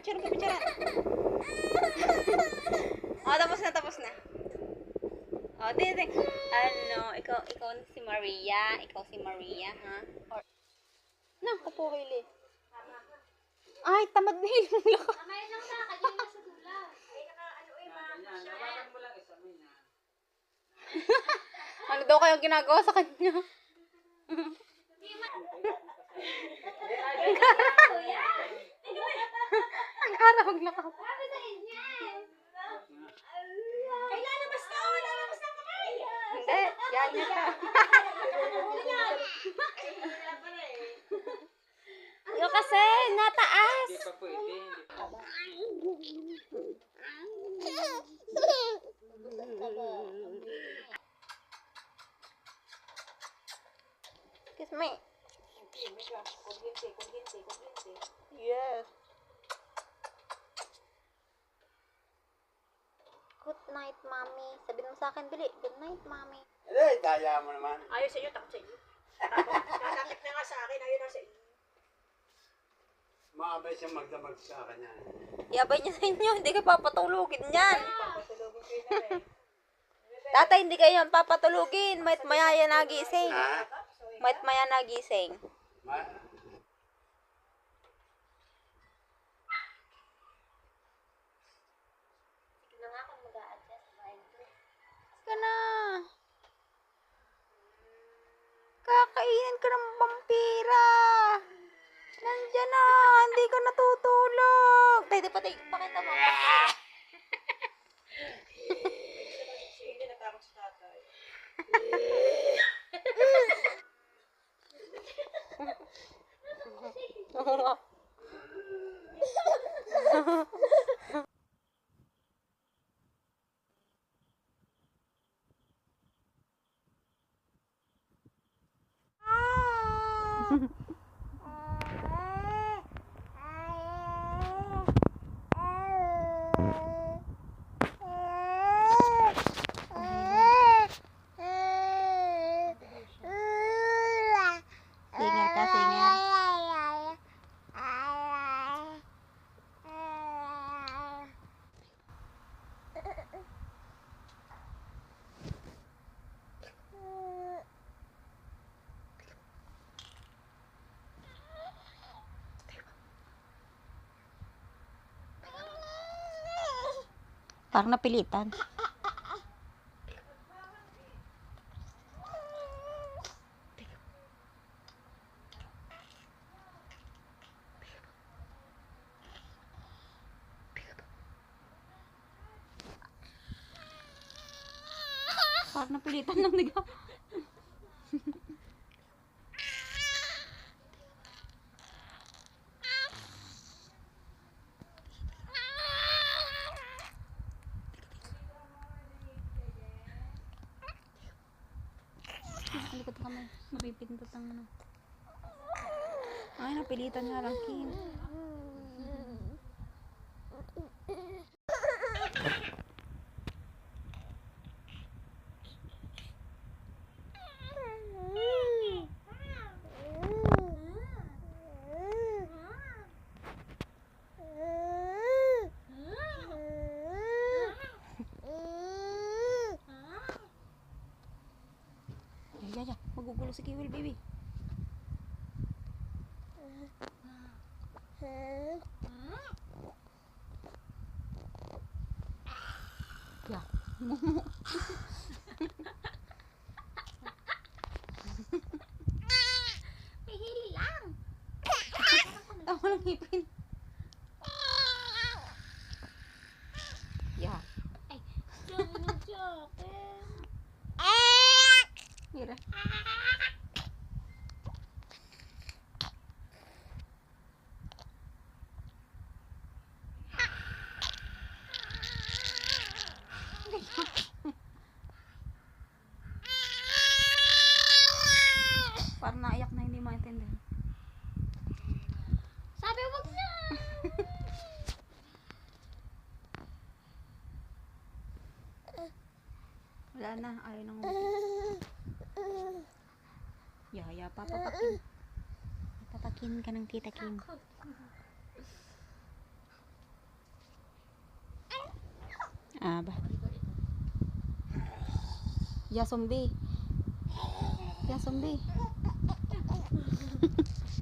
Picture ka, picture. Oh, tapos na. Oh, titi. Ano, ikaw si Maria. Ikaw si Maria, ha? Or, na, kapo, Hailey. Ay, tamad na yung lako. Kamay lang sa kanya na sa dula. Ay, ano Hawakan mo lang isa mo yan. Ano daw kayong ginagawa sa kanya? Ang harap lakaw. Ay, lalabas na! Oh, lalabas na kamay! Hindi, yan niya ka. Yo kasi, nataas. Hindi pa pwede. Kiss me. Yes. Good night, mommy. Sabi mo sa akin, Bili. Good night, mommy. Hindi, daya mo naman. Ayaw sa iyo, takot sa iyo. Nakakit na nga sa akin, ayaw na sa iyo. Maabay siya magdamag sa kanya. Yabay niya sa inyo. Hindi kayo papatulugin yan. Patulogin ko yun na eh. Tatay, hindi kayo papatulugin. May't maya yan nagising. Ha? May't maya nagising. Sige na nga kung mag-a-adjust. Ka na. Kakainin ka ng vampira. Nandiyan na. Hindi ka natutulog. Tay, di pa tayo. Pakita mo. Hindi natakot sa tatay. Singer ka, singer. Parang napilitan. Parang napilitan lang niga. Likod ka kamay. Mapipindot ang ano. Ay, napilitan nga lang, Kim. Ya, magugulo si Kiwil, baby. Ya. Pihili lang. Tama lang ngipin. Ya. Ay, diyan na jacket. Mira. Parang naiyak na hindi maintindihan. Sabi wag na. Wala na, ayaw nang Yaya, papapakin. Papapakin ka ng tita Kim. Ah, ba? Ya, zombie. Ya, zombie.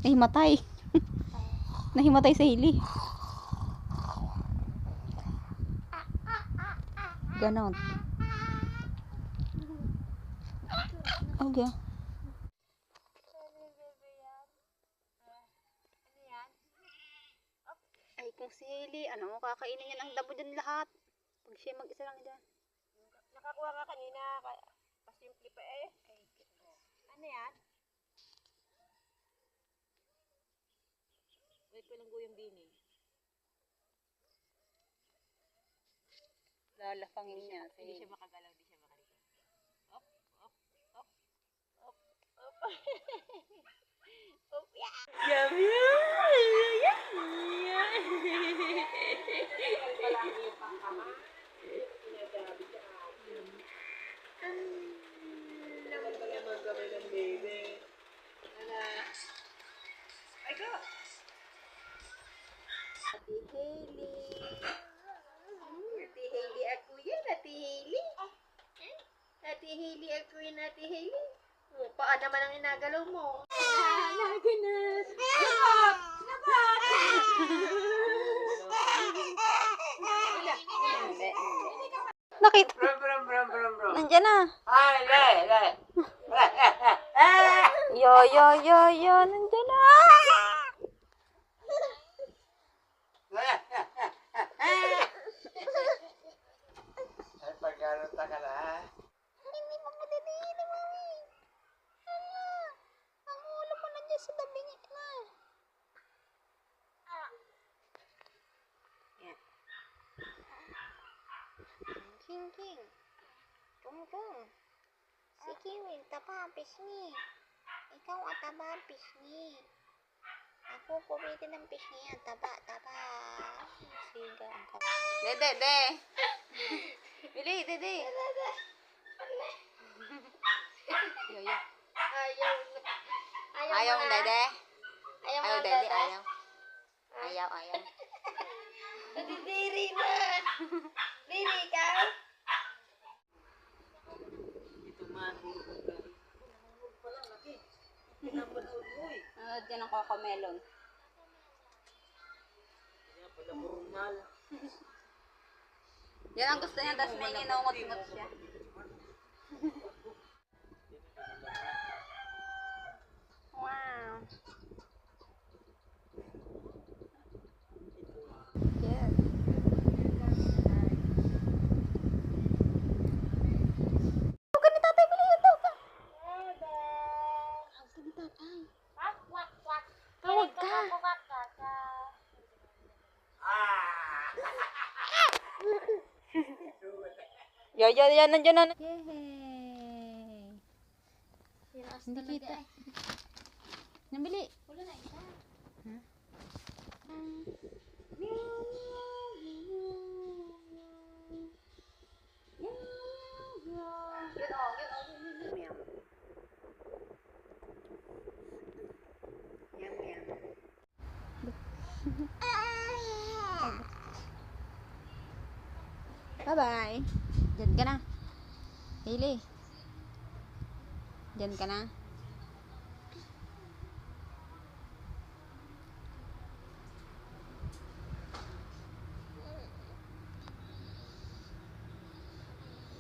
Nahimatay. Nahimatay sa hili. Ganon. Okay. Ay, kung si Hailey, ano, kakainin niya ng damo dyan lahat. Pag siya mag-isa lang dyan. Nakakuha nga kanina. Pasimple pa eh. Ano yan? Wait ko lang yung bini. Lalafangin niya. Hindi siya makagalaw, hindi siya makaligaw. Op, op, op, op, op. Op, yeah! Yum, Ate Hailey. Ate Hailey ako yan, Ate Hailey. Ate Hailey ako yan, Ate Hailey. Oh, paan naman ang inagalaw mo? Lagi na. Nakita. Brum. Nandyan na. Ay, le. Yo. Nandyan na. Ay, pagkaroon ka na, ha? Hindi mo madadili, mami. Ano? Ang ulo mo nandiyan sa tabi niya na. Yan. King. Tung. Si Kiwing, taba, pisngi. Ikaw ang taba, pisngi. Ako kumitin ng pisngi yan, taba. Siga ang taba. Dede. Bili, Dede. Yo. Ayaw mo, Dede. Ayaw, Dede, ayaw. Ayaw. Nadidiri na. Diri ka. Ito man, hulog pala, laki. Pinapanood mo eh. Yan ang kakamelon. Kaya pala burunal. Yan ang gusto niya, tapos may nginungot-ngot siya. Wow. Yes. Tawag ni tatay, bili yung tawag ka. Tawag ni tatay. Tawag ka. Yan, nandiyan na. Yay! Hindi kita. Nabili. Wala na isa. Bye-bye. Diyan ka na. Hailey. Diyan ka na.